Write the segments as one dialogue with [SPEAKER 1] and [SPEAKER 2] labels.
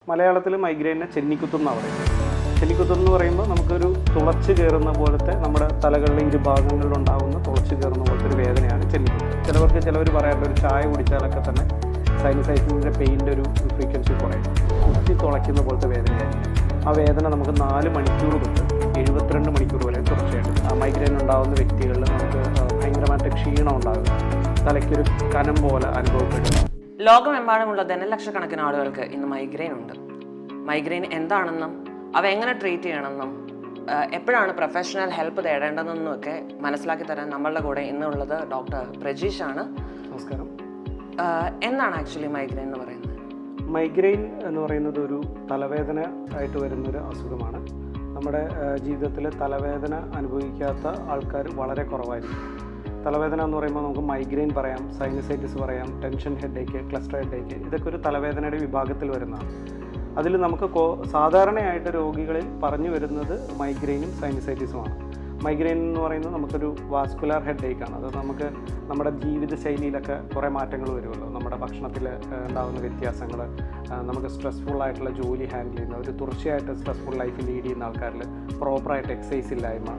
[SPEAKER 1] മലയാളത്തിൽ മൈഗ്രെയിനെ ചെന്നിക്കുത്തും എന്നാണ് പറയുന്നത്. ചെന്നിക്കുത്തും എന്ന് പറയുമ്പോൾ നമുക്കൊരു തുളച്ച് കയറുന്ന പോലത്തെ നമ്മുടെ തലകളിലെ ഇരുഭാഗങ്ങളിലുണ്ടാകുന്ന തുളച്ച് കയറുന്ന പോലത്തെ ഒരു വേദനയാണ് ചെന്നിക്കുത്ത്. ചിലവർ പറയാറുണ്ട് ഒരു ചായ കുടിച്ചാലൊക്കെ തന്നെ സൈനസൈറ്റിൻ്റെ പെയിൻ്റെ ഒരു ഫ്രീക്വൻസി കുറയും, കുത്തി തുളയ്ക്കുന്ന പോലത്തെ വേദനയായിരിക്കും. ആ വേദന നമുക്ക് 4 മണിക്കൂർ തൊട്ട് 72 മണിക്കൂർ വരെ തുടർച്ചയായിട്ട് ആ മൈഗ്രെയിൻ ഉണ്ടാകുന്ന വ്യക്തികളിൽ നമുക്ക് ഭയങ്കരമായിട്ട് ക്ഷീണം ഉണ്ടാകുക, തലയ്ക്കൊരു കനം പോലെ അനുഭവപ്പെടുക.
[SPEAKER 2] ലോകമെമ്പാടുമുള്ള ദശലക്ഷക്കണക്കിന് ആളുകൾക്ക് ഇന്ന് മൈഗ്രെയിൻ ഉണ്ട്. മൈഗ്രെയിൻ എന്താണെന്നും അവ എങ്ങനെ ട്രീറ്റ് ചെയ്യണമെന്നും എപ്പോഴാണ് പ്രൊഫഷണൽ ഹെൽപ്പ് തേടേണ്ടതെന്നും ഒക്കെ മനസ്സിലാക്കി തരാൻ നമ്മളുടെ കൂടെ ഇന്നുള്ളത് ഡോക്ടർ പ്രജീഷാണ്.
[SPEAKER 1] നമസ്കാരം.
[SPEAKER 2] എന്താണ് ആക്ച്വലി മൈഗ്രെയിൻ എന്ന് പറയുന്നത്?
[SPEAKER 1] മൈഗ്രെയിൻ എന്ന് പറയുന്നത് ഒരു തലവേദന ആയിട്ട് വരുന്നൊരു അസുഖമാണ്. നമ്മുടെ ജീവിതത്തിൽ തലവേദന അനുഭവിക്കാത്ത ആൾക്കാർ വളരെ കുറവായിരിക്കും. തലവേദന എന്ന് പറയുമ്പോൾ നമുക്ക് മൈഗ്രെയിൻ പറയാം, സൈനസൈറ്റിസ് പറയാം, ടെൻഷൻ ഹെഡേക്ക്, ക്ലസ്റ്റർ ഹെഡേക്ക്, ഇതൊക്കെ ഒരു തലവേദനയുടെ വിഭാഗത്തിൽ വരുന്നതാണ്. അതിൽ നമുക്ക് സാധാരണയായിട്ട് രോഗികളിൽ പറഞ്ഞു വരുന്നത് മൈഗ്രെയിനും സൈനസൈറ്റിസുമാണ്. മൈഗ്രെയിൻ എന്ന് പറയുന്നത് നമുക്കൊരു വാസ്കുലാർ ഹെഡേക്കാണ്. അത് നമുക്ക് നമ്മുടെ ജീവിതശൈലിയിലൊക്കെ കുറേ മാറ്റങ്ങൾ വരുമല്ലോ. നമ്മുടെ ഭക്ഷണത്തിൽ ഉണ്ടാകുന്ന വ്യത്യാസങ്ങൾ, നമുക്ക് സ്ട്രെസ്ഫുൾ ആയിട്ടുള്ള ജോലി ഹാൻഡിൽ ചെയ്യുന്ന ഒരു തുടർച്ചയായിട്ട് സ്ട്രെസ്ഫുൾ ലൈഫ് ലീഡ് ചെയ്യുന്ന ആൾക്കാരിൽ പ്രോപ്പറായിട്ട് എക്സസൈസ് ഇല്ലായ്മ,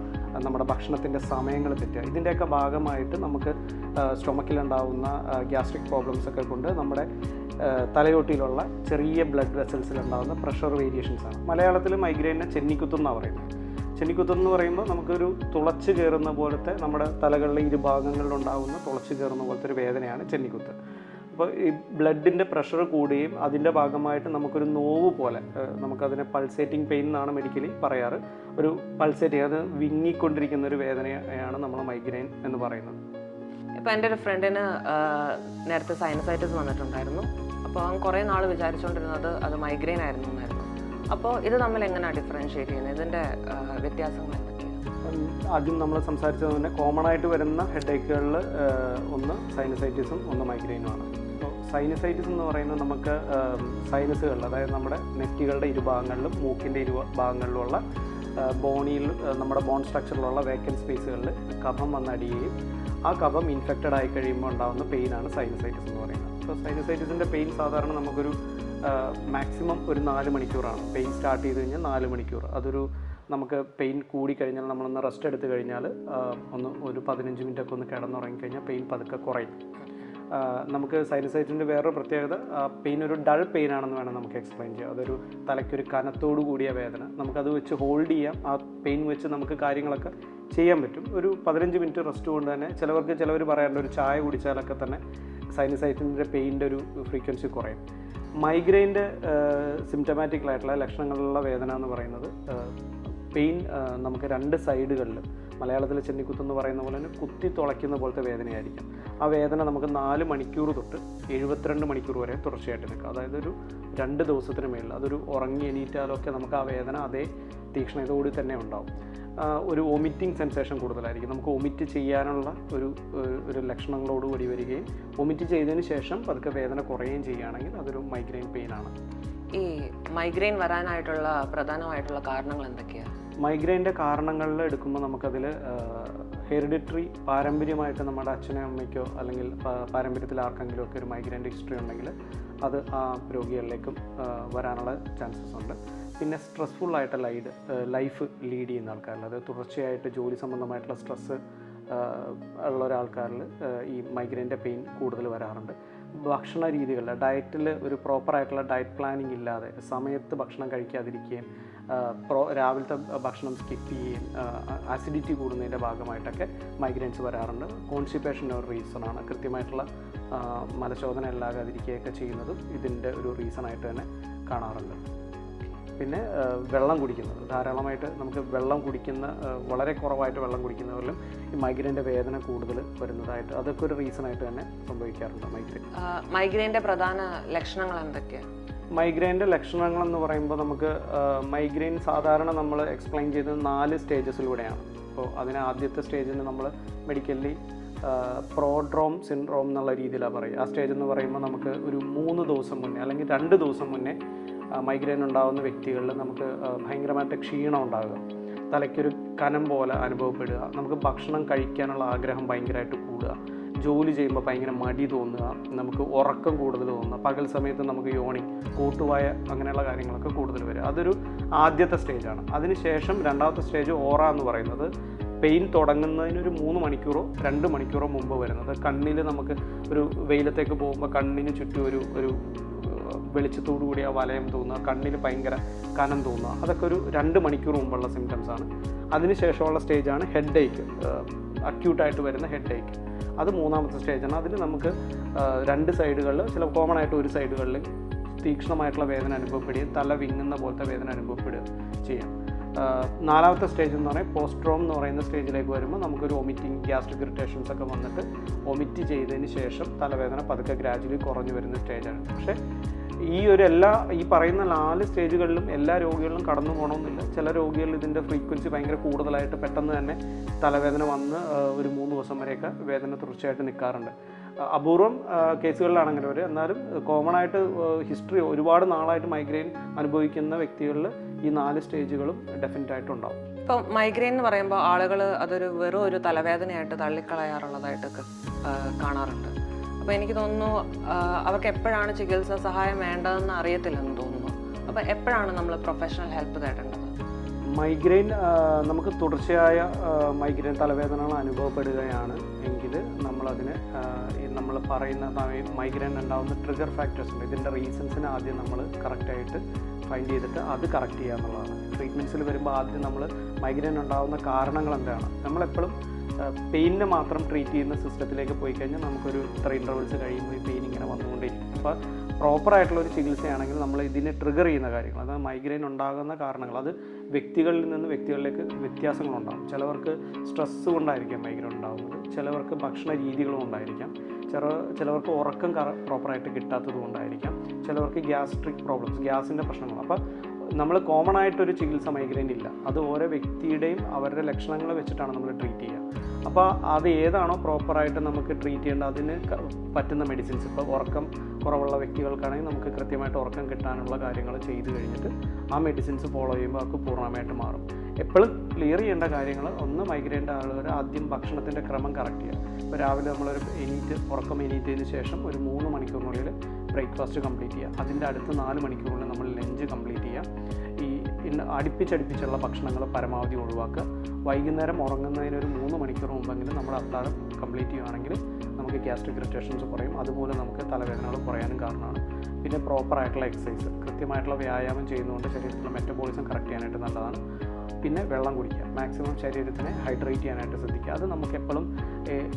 [SPEAKER 1] നമ്മുടെ ഭക്ഷണത്തിൻ്റെ സമയങ്ങൾ തെറ്റുക, ഇതിൻ്റെയൊക്കെ ഭാഗമായിട്ട് നമുക്ക് സ്റ്റൊമക്കിലുണ്ടാകുന്ന ഗ്യാസ്ട്രിക് പ്രോബ്ലംസ് ഒക്കെ കൊണ്ട് നമ്മുടെ തലയോട്ടിയിലുള്ള ചെറിയ ബ്ലഡ് വെസൽസിലുണ്ടാകുന്ന പ്രഷർ വേരിയേഷൻസാണ്. മലയാളത്തിൽ മൈഗ്രെയിനെ ചെന്നിക്കുത്തും എന്നാണ് പറയുന്നത്. ചെന്നിക്കുത്തും എന്ന് പറയുമ്പോൾ നമുക്കൊരു തുളച്ച് കയറുന്ന പോലത്തെ നമ്മുടെ തലകളിലെ ഇരുഭാഗങ്ങളിലുണ്ടാകുന്ന തുളച്ച് കയറുന്ന പോലത്തെ ഒരു വേദനയാണ് ചെന്നിക്കുത്ത്. അപ്പോൾ ഈ ബ്ലഡിൻ്റെ പ്രഷർ കൂടുകയും അതിൻ്റെ ഭാഗമായിട്ട് നമുക്കൊരു നോവ് പോലെ, നമുക്കതിനെ പൾസേറ്റിംഗ് പെയിൻ എന്നാണ് മെഡിക്കലി പറയാറ്. ഒരു പൾസേറ്റിംഗ്, അത് വിങ്ങിക്കൊണ്ടിരിക്കുന്ന ഒരു വേദനയാണ് നമ്മൾ മൈഗ്രെയിൻ എന്ന് പറയുന്നത്.
[SPEAKER 2] ഇപ്പോൾ എൻ്റെ ഒരു ഫ്രണ്ടിന് നേരത്തെ സൈനസൈറ്റിസ് വന്നിട്ടുണ്ടായിരുന്നു. അപ്പോൾ അവൻ കുറേ നാൾ വിചാരിച്ചുകൊണ്ടിരുന്നത് അത് മൈഗ്രെയിൻ ആയിരുന്നു എന്നായിരുന്നു. അപ്പോൾ ഇത് തമ്മിൽ എങ്ങനെയാണ് ഡിഫറൻഷ്യേറ്റ് ചെയ്യുന്നത്? ഇതിൻ്റെ വ്യത്യാസങ്ങൾ എന്തൊക്കെയാണ്?
[SPEAKER 1] ആദ്യം നമ്മൾ സംസാരിച്ചത് തന്നെ കോമൺ ആയിട്ട് വരുന്ന ഹെഡേക്കുകളിൽ ഒന്ന് സൈനസൈറ്റിസും ഒന്ന് മൈഗ്രെയിനുമാണ്. അപ്പോൾ സൈനസൈറ്റിസ് എന്ന് പറയുന്നത് നമുക്ക് സൈനസുകളിൽ, അതായത് നമ്മുടെ നെറ്റികളുടെ ഇരുഭാഗങ്ങളിലും മൂക്കിൻ്റെ ഇരുഭാഗങ്ങളിലുമുള്ള ബോണിയിൽ, നമ്മുടെ ബോൺ സ്ട്രക്ചറിലുള്ള വേക്കൻറ്റ് സ്പേസുകളിൽ കഫം വന്നടിയുകയും ആ കഫം ഇൻഫെക്റ്റഡ് ആയി കഴിയുമ്പോൾ ഉണ്ടാകുന്ന പെയിനാണ് സൈനസൈറ്റിസ് എന്ന് പറയുന്നത്. അപ്പോൾ സൈനസൈറ്റിസിൻ്റെ പെയിൻ സാധാരണ നമുക്കൊരു മാക്സിമം ഒരു 4 മണിക്കൂറാണ്. പെയിൻ സ്റ്റാർട്ട് ചെയ്ത് കഴിഞ്ഞാൽ 4 മണിക്കൂർ. അതൊരു നമുക്ക് പെയിൻ കൂടിക്കഴിഞ്ഞാൽ നമ്മളൊന്ന് റെസ്റ്റ് എടുത്ത് കഴിഞ്ഞാൽ ഒരു 15 മിനിറ്റൊക്കെ ഒന്ന് കിടന്നുറങ്ങിക്കഴിഞ്ഞാൽ പെയിൻ പതുക്കെ കുറയും. നമുക്ക് സൈനസൈറ്റിൻ്റെ വേറൊരു പ്രത്യേകത, പെയിൻ ഒരു ഡൾ പെയിൻ ആണെന്ന് വേണം നമുക്ക് എക്സ്പ്ലെയിൻ ചെയ്യാം. അതൊരു തലയ്ക്കൊരു കനത്തോടു കൂടിയ വേദന, നമുക്കത് വെച്ച് ഹോൾഡ് ചെയ്യാം. ആ പെയിൻ വെച്ച് നമുക്ക് കാര്യങ്ങളൊക്കെ ചെയ്യാൻ പറ്റും. ഒരു 15 മിനിറ്റ് റെസ്റ്റ് കൊണ്ട് തന്നെ ചിലവർ പറയാറുണ്ട് ഒരു ചായ കുടിച്ചാലൊക്കെ തന്നെ സൈനസൈറ്റിൻ്റെ പെയിൻ്റെ ഒരു ഫ്രീക്വൻസി കുറയും. മൈഗ്രെയിൻ്റെ സിംറ്റമാറ്റിക്കലായിട്ടുള്ള ലക്ഷണങ്ങളുള്ള വേദന എന്ന് പറയുന്നത് പെയിൻ നമുക്ക് 2 സൈഡുകളിൽ, മലയാളത്തിൽ ചെന്നിക്കുത്തെന്ന് പറയുന്ന പോലെ തന്നെ കുത്തി തുളയ്ക്കുന്ന പോലത്തെ വേദനയായിരിക്കും. ആ വേദന നമുക്ക് 4 മണിക്കൂർ തൊട്ട് 72 മണിക്കൂർ വരെ തുടർച്ചയായിട്ട് നിൽക്കുക. അതായത് ഒരു 2 ദിവസത്തിന് മേളിൽ, അതൊരു ഉറങ്ങി എണീറ്റാലൊക്കെ നമുക്ക് ആ വേദന അതേ തീക്ഷ്ണതയോട് തന്നെ ഉണ്ടാവും. ഒരു വൊമിറ്റിംഗ് സെൻസേഷൻ കൂടുതലായിരിക്കും. നമുക്ക് വൊമിറ്റ് ചെയ്യാനുള്ള ഒരു ലക്ഷണങ്ങളോടുകൂടി വരികയും വൊമിറ്റ് ചെയ്തതിന് ശേഷം പതുക്കെ വേദന കുറയുകയും ചെയ്യുകയാണെങ്കിൽ അതൊരു മൈഗ്രെയിൻ പെയിനാണ്.
[SPEAKER 2] ഈ മൈഗ്രെയിൻ വരാനായിട്ടുള്ള പ്രധാനമായിട്ടുള്ള കാരണങ്ങൾ എന്തൊക്കെയാണ്?
[SPEAKER 1] മൈഗ്രെയിൻ്റെ കാരണങ്ങളിൽ എടുക്കുമ്പോൾ നമുക്കതിൽ ഹെറിഡിറ്ററി, പാരമ്പര്യമായിട്ട് നമ്മുടെ അച്ഛനോ അമ്മയ്ക്കോ അല്ലെങ്കിൽ പാരമ്പര്യത്തിൽ ആർക്കെങ്കിലും ഒക്കെ ഒരു മൈഗ്രെയിൻ്റെ ഹിസ്റ്ററി ഉണ്ടെങ്കിൽ അത് ആ രോഗികളിലേക്കും വരാനുള്ള ചാൻസസ് ഉണ്ട്. പിന്നെ സ്ട്രെസ്ഫുൾ ആയിട്ടുള്ള ലൈഫ് ലീഡ് ചെയ്യുന്ന ആൾക്കാരിൽ, അത് തുടർച്ചയായിട്ട് ജോലി സംബന്ധമായിട്ടുള്ള സ്ട്രെസ്സ് ഉള്ള ഒരാൾക്കാരിൽ ഈ മൈഗ്രെയിൻ്റെ പെയിൻ കൂടുതൽ വരാറുണ്ട്. ഭക്ഷണ രീതികളിൽ, ഡയറ്റിൽ ഒരു പ്രോപ്പറായിട്ടുള്ള ഡയറ്റ് പ്ലാനിങ് ഇല്ലാതെ സമയത്ത് ഭക്ഷണം കഴിക്കാതിരിക്കുകയും രാവിലത്തെ ഭക്ഷണം സ്കിപ്പ് ചെയ്യുകയും ആസിഡിറ്റി കൂടുന്നതിൻ്റെ ഭാഗമായിട്ടൊക്കെ മൈഗ്രെയിൻസ് വരാറുണ്ട്. കോൺസ്റ്റിപ്പേഷൻ ഒരു റീസണാണ്. കൃത്യമായിട്ടുള്ള മലശോധന ഇല്ലാതിരിക്കുകയൊക്കെ ചെയ്യുന്നതും ഇതിൻ്റെ ഒരു റീസണായിട്ട് തന്നെ കാണാറുണ്ട്. പിന്നെ വെള്ളം കുടിക്കുന്നത്, ധാരാളമായിട്ട് നമുക്ക് വെള്ളം കുടിക്കുന്ന, വളരെ കുറവായിട്ട് വെള്ളം കുടിക്കുന്നവരിലും ഈ മൈഗ്രെയിൻ്റെ വേദന കൂടുതൽ വരുന്നതായിട്ട്, അതൊക്കെ ഒരു റീസണായിട്ട് തന്നെ സംഭവിക്കാറുണ്ട് മൈഗ്രെയിൻ.
[SPEAKER 2] മൈഗ്രെയിൻ്റെ പ്രധാന ലക്ഷണങ്ങൾ എന്തൊക്കെയാണ്?
[SPEAKER 1] മൈഗ്രെയിൻ്റെ ലക്ഷണങ്ങളെന്ന് പറയുമ്പോൾ നമുക്ക് മൈഗ്രെയിൻ സാധാരണ നമ്മൾ എക്സ്പ്ലെയിൻ ചെയ്തത് 4 സ്റ്റേജസിലൂടെയാണ്. അപ്പോൾ അതിന് ആദ്യത്തെ സ്റ്റേജിന് നമ്മൾ മെഡിക്കലി പ്രോഡ്രോം സിൻഡ്രോം എന്നുള്ള രീതിയിലാണ് പറയുക. ആ സ്റ്റേജ് എന്ന് പറയുമ്പോൾ നമുക്ക് ഒരു 3 ദിവസം മുന്നേ അല്ലെങ്കിൽ 2 ദിവസം മുന്നേ മൈഗ്രെയിൻ ഉണ്ടാകുന്ന വ്യക്തികളിൽ നമുക്ക് ഭയങ്കരമായിട്ട് ക്ഷീണം ഉണ്ടാകുക, തലയ്ക്കൊരു കനം പോലെ അനുഭവപ്പെടുക, നമുക്ക് ഭക്ഷണം കഴിക്കാനുള്ള ആഗ്രഹം ഭയങ്കരമായിട്ട് കൂടുക, ജോലി ചെയ്യുമ്പോൾ ഭയങ്കര മടി തോന്നുക, നമുക്ക് ഉറക്കം കൂടുതൽ തോന്നുക, പകൽ സമയത്ത് നമുക്ക് യോണിങ്, കൂട്ടുവായ അങ്ങനെയുള്ള കാര്യങ്ങളൊക്കെ കൂടുതൽ വരും. അതൊരു ആദ്യത്തെ സ്റ്റേജാണ്. അതിനുശേഷം രണ്ടാമത്തെ സ്റ്റേജ് ഓറ എന്ന് പറയുന്നത് പെയിൻ തുടങ്ങുന്നതിനൊരു 3 മണിക്കൂറോ 2 മണിക്കൂറോ മുമ്പ് വരുന്നത്. കണ്ണിൽ നമുക്ക് ഒരു വെയിലത്തേക്ക് പോകുമ്പോൾ കണ്ണിന് ചുറ്റും ഒരു വെളിച്ചത്തോടു കൂടി ആ വലയം തോന്നുക, കണ്ണിൽ ഭയങ്കര കനം തോന്നുക, അതൊക്കെ ഒരു 2 മണിക്കൂർ മുമ്പുള്ള സിംറ്റംസാണ്. അതിനുശേഷമുള്ള സ്റ്റേജാണ് ഹെഡ് ഏക്ക്, അക്യൂട്ടായിട്ട് വരുന്ന ഹെഡ് ഏക്ക്. അത് മൂന്നാമത്തെ സ്റ്റേജാണ്. അതിൽ നമുക്ക് 2 സൈഡുകളിൽ, ചില കോമൺ ആയിട്ട് ഒരു സൈഡുകളിൽ തീക്ഷ്ണമായിട്ടുള്ള വേദന അനുഭവപ്പെടുകയും തല വിങ്ങുന്ന പോലത്തെ വേദന അനുഭവപ്പെടുക ചെയ്യാം. നാലാമത്തെ സ്റ്റേജ് എന്ന് പറയുന്നത് പോസ്ട്രോം എന്ന് പറയുന്ന സ്റ്റേജിലേക്ക് വരുമ്പോൾ നമുക്കൊരു വൊമിറ്റിംഗ്, ഗ്യാസ്ട്രിക് ഇറിറ്റേഷൻസ് ഒക്കെ വന്നിട്ട് വൊമിറ്റ് ചെയ്തതിന് ശേഷം തലവേദന പതുക്കെ ഗ്രാജുവലി കുറഞ്ഞു വരുന്ന സ്റ്റേജാണ്. പക്ഷേ ഈ പറയുന്ന 4 സ്റ്റേജുകളിലും എല്ലാ രോഗികളിലും കടന്നു പോകണമെന്നില്ല. ചില രോഗികളിൽ ഇതിൻ്റെ ഫ്രീക്വൻസി ഭയങ്കര കൂടുതലായിട്ട് പെട്ടെന്ന് തന്നെ തലവേദന വന്ന് ഒരു 3 ദിവസം വരെയൊക്കെ വേദന തുടർച്ചയായിട്ട് നിൽക്കാറുണ്ട്. അപൂർവം കേസുകളിലാണെങ്കിൽ വരെ, എന്നാലും കോമൺ ആയിട്ട് ഹിസ്റ്ററി ഒരുപാട് നാളായിട്ട് മൈഗ്രെയിൻ അനുഭവിക്കുന്ന വ്യക്തികളിൽ ഈ 4 സ്റ്റേജുകളും ഡെഫിനറ്റ് ആയിട്ടുണ്ടാവും.
[SPEAKER 2] ഇപ്പം മൈഗ്രെയിൻ എന്ന് പറയുമ്പോൾ ആളുകൾ അതൊരു വെറും ഒരു തലവേദനയായിട്ട് തള്ളിക്കളയാറുള്ളതായിട്ടൊക്കെ കാണാറുണ്ട്. അപ്പോൾ എനിക്ക് തോന്നുന്നു അവർക്ക് എപ്പോഴാണ് ചികിത്സാ സഹായം വേണ്ടതെന്ന് അറിയത്തില്ലെന്ന് തോന്നുന്നു. അപ്പോൾ എപ്പോഴാണ് നമ്മൾ പ്രൊഫഷണൽ ഹെൽപ്പ് തേടേണ്ടത്?
[SPEAKER 1] മൈഗ്രെയിൻ നമുക്ക് തുടർച്ചയായ മൈഗ്രെയിൻ തലവേദനകൾ അനുഭവപ്പെടുകയാണ് എങ്കിൽ നമ്മളതിന് നമ്മൾ പറയുന്ന മൈഗ്രെയിൻ ഉണ്ടാകുന്ന ട്രിഗർ ഫാക്ടേഴ്സ് ഉണ്ട്. ഇതിൻ്റെ റീസൺസിന് ആദ്യം നമ്മൾ കറക്റ്റായിട്ട് ഫൈൻഡ് ചെയ്തിട്ട് അത് കറക്റ്റ് ചെയ്യുക എന്നുള്ളതാണ്. ട്രീറ്റ്മെൻറ്റ്സിൽ വരുമ്പോൾ ആദ്യം നമ്മൾ മൈഗ്രെയിൻ ഉണ്ടാകുന്ന കാരണങ്ങൾ എന്താണ്, നമ്മളെപ്പോഴും പെയിനിനെ മാത്രം ട്രീറ്റ് ചെയ്യുന്ന സിസ്റ്റത്തിലേക്ക് പോയി കഴിഞ്ഞാൽ നമുക്കൊരു ഇത്ര ഇൻ്റർവെൽസ് കഴിയുമ്പോൾ ഈ പെയിൻ ഇങ്ങനെ വന്നുകൊണ്ടിരിക്കും. അപ്പോൾ പ്രോപ്പറായിട്ടുള്ളൊരു ചികിത്സയാണെങ്കിൽ നമ്മൾ ഇതിനെ ട്രിഗർ ചെയ്യുന്ന കാര്യങ്ങൾ, അതായത് മൈഗ്രെയിൻ ഉണ്ടാകുന്ന കാരണങ്ങൾ, അത് വ്യക്തികളിൽ നിന്ന് വ്യക്തികളിലേക്ക് വ്യത്യാസങ്ങളുണ്ടാകും. ചിലവർക്ക് സ്ട്രെസ്സ് കൊണ്ടായിരിക്കാം മൈഗ്രെയിൻ ഉണ്ടാകുന്നത്, ചിലവർക്ക് ഭക്ഷണ രീതികളും ഉണ്ടായിരിക്കാം, ചിലവർക്ക് ഉറക്കം പ്രോപ്പറായിട്ട് കിട്ടാത്തത് കൊണ്ടായിരിക്കാം, ചിലവർക്ക് ഗ്യാസ്ട്രിക് പ്രോബ്ലംസ്, ഗ്യാസിൻ്റെ പ്രശ്നങ്ങൾ. അപ്പോൾ നമ്മൾ കോമൺ ആയിട്ടൊരു ചികിത്സ മൈഗ്രെയിൻ ഇല്ല. അത് ഓരോ വ്യക്തിയുടെയും അവരുടെ ലക്ഷണങ്ങൾ വെച്ചിട്ടാണ് നമ്മൾ ട്രീറ്റ് ചെയ്യുക. അപ്പോൾ അത് ഏതാണോ പ്രോപ്പറായിട്ട് നമുക്ക് ട്രീറ്റ് ചെയ്യേണ്ടത് അതിന് പറ്റുന്ന മെഡിസിൻസ്, ഇപ്പോൾ ഉറക്കം കുറവുള്ള വ്യക്തികൾക്കാണെങ്കിൽ നമുക്ക് കൃത്യമായിട്ട് ഉറക്കം കിട്ടാനുള്ള കാര്യങ്ങൾ ചെയ്ത് കഴിഞ്ഞിട്ട് ആ മെഡിസിൻസ് ഫോളോ ചെയ്യുമ്പോൾ അവർക്ക് പൂർണ്ണമായിട്ട് മാറും. എപ്പോഴും ക്ലിയർ ചെയ്യേണ്ട കാര്യങ്ങൾ, ഒന്ന് മൈഗ്രെയിൻ്റെ ആളുകൾ ആദ്യം ഭക്ഷണത്തിൻ്റെ ക്രമം കറക്റ്റ് ചെയ്യുക. ഇപ്പോൾ രാവിലെ നമ്മളൊരു ഉറക്കം എണീറ്റതിന് ശേഷം ഒരു 3 മണിക്കൂറിനുള്ളിൽ ബ്രേക്ക്ഫാസ്റ്റ് കംപ്ലീറ്റ് ചെയ്യുക. അതിൻ്റെ അടുത്ത് 4 മണിക്കൂറിനുള്ളിൽ നമ്മൾ ലഞ്ച് കംപ്ലീറ്റ് ചെയ്യുക. അടുപ്പിച്ചടുപ്പിച്ചുള്ള ഭക്ഷണങ്ങൾ പരമാവധി ഒഴിവാക്കുക. വൈകുന്നേരം ഉറങ്ങുന്നതിനൊരു 3 മണിക്കൂർ മുമ്പെങ്കിലും നമ്മൾ അത്താഴം കംപ്ലീറ്റ് ചെയ്യുകയാണെങ്കിൽ നമുക്ക് ഗ്യാസ്ട്രിക് ഇറിറ്റേഷൻസ് കുറയും. അതുപോലെ നമുക്ക് തലവേദനകൾ കുറയാനും കാരണമാണ്. പിന്നെ പ്രോപ്പറായിട്ടുള്ള എക്സസൈസ്, കൃത്യമായിട്ടുള്ള വ്യായാമം ചെയ്യുന്നതുകൊണ്ട് ശരീരത്തിലെ മെറ്റബോളിസം കറക്റ്റ് ചെയ്യാനായിട്ട് നല്ലതാണ്. പിന്നെ വെള്ളം കുടിക്കുക, മാക്സിമം ശരീരത്തിനെ ഹൈഡ്രേറ്റ് ചെയ്യാനായിട്ട് ശ്രദ്ധിക്കുക. അത് നമുക്ക് എപ്പോഴും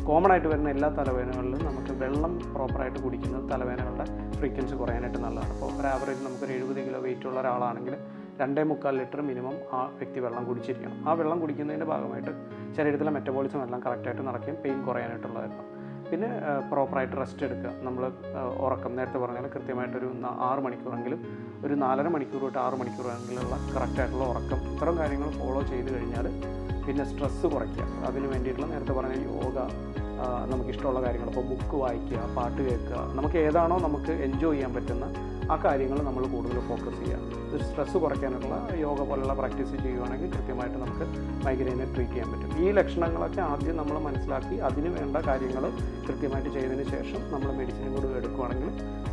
[SPEAKER 1] കോമൺ ആയിട്ട് വരുന്ന എല്ലാ തലവേദനകളിലും നമുക്ക് വെള്ളം പ്രോപ്പറായിട്ട് കുടിക്കുന്നത് തലവേദനകളുടെ ഫ്രീക്വൻസി കുറയാനായിട്ട് നല്ലതാണ്. ഇപ്പോൾ ഒരു ആവറേജ് നമുക്കൊരു 70 കിലോ വെയിറ്റ് ഉള്ള ഒരാളാണെങ്കിൽ 2.25 ലിറ്റർ മിനിമം ആ വ്യക്തി വെള്ളം കുടിച്ചിരിക്കണം. ആ വെള്ളം കുടിക്കുന്നതിൻ്റെ ഭാഗമായിട്ട് ശരീരത്തിലെ മെറ്റബോളിസം എല്ലാം കറക്റ്റായിട്ട് നടക്കുകയും പെയിൻ കുറയാനായിട്ടുള്ളതായിരുന്നു. പിന്നെ പ്രോപ്പറായിട്ട് റെസ്റ്റ് എടുക്കുക. നമ്മൾ ഉറക്കം നേരത്തെ പറഞ്ഞാൽ കൃത്യമായിട്ടൊരു 6 മണിക്കൂറെങ്കിലും, ഒരു 4.5 മണിക്കൂർ തൊട്ട് 6 മണിക്കൂറെങ്കിലുള്ള കറക്റ്റായിട്ടുള്ള ഉറക്കം, ഇത്തരം കാര്യങ്ങൾ ഫോളോ ചെയ്ത് കഴിഞ്ഞാൽ പിന്നെ സ്ട്രെസ്സ് കുറയ്ക്കുക. അതിന് വേണ്ടിയിട്ടുള്ള നേരത്തെ പറഞ്ഞ യോഗ, നമുക്കിഷ്ടമുള്ള കാര്യങ്ങൾ, ഇപ്പോൾ ബുക്ക് വായിക്കുക, പാട്ട് കേൾക്കുക, നമുക്ക് ഏതാണോ നമുക്ക് എൻജോയ് ചെയ്യാൻ പറ്റുന്ന ആ കാര്യങ്ങൾ നമ്മൾ കൂടുതൽ ഫോക്കസ് ചെയ്യുക. ഒരു സ്ട്രെസ്സ് കുറയ്ക്കാനുള്ള യോഗ പോലുള്ള പ്രാക്ടീസ് ചെയ്യുകയാണെങ്കിൽ കൃത്യമായിട്ട് നമുക്ക് മൈഗ്രെയിനെ ട്രീറ്റ് ചെയ്യാൻ പറ്റും. ഈ ലക്ഷണങ്ങളൊക്കെ ആദ്യം നമ്മൾ മനസ്സിലാക്കി അതിന് വേണ്ട കാര്യങ്ങൾ കൃത്യമായിട്ട് ചെയ്തതിന് ശേഷം നമ്മൾ മെഡിസിനും കൂടി എടുക്കുകയാണെങ്കിൽ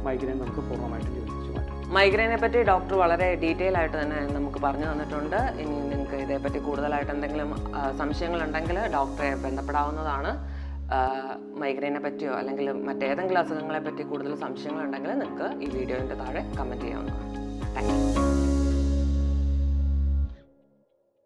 [SPEAKER 1] മൈഗ്രെയിൻ നമുക്ക് പൂർണ്ണമായിട്ട് ചികിത്സിച്ച് മാറ്റും.
[SPEAKER 2] മൈഗ്രെയിനെ പറ്റി ഡോക്ടർ വളരെ ഡീറ്റെയിൽ ആയിട്ട് തന്നെ നമുക്ക് പറഞ്ഞു തന്നിട്ടുണ്ട്. ഇനി നിങ്ങൾക്ക് ഇതേപ്പറ്റി കൂടുതലായിട്ട് എന്തെങ്കിലും സംശയങ്ങളുണ്ടെങ്കിൽ ഡോക്ടറെ ബന്ധപ്പെടാവുന്നതാണ്. മൈഗ്രെയിനെ പറ്റിയോ അല്ലെങ്കിൽ മറ്റേതെങ്കിലും അസുഖങ്ങളെ പറ്റി കൂടുതൽ സംശയങ്ങളുണ്ടെങ്കിൽ നിങ്ങൾക്ക് ഈ വീഡിയോൻ്റെ താഴെ കമൻറ്റ് ചെയ്യാവുന്നതാണ്. Thank you.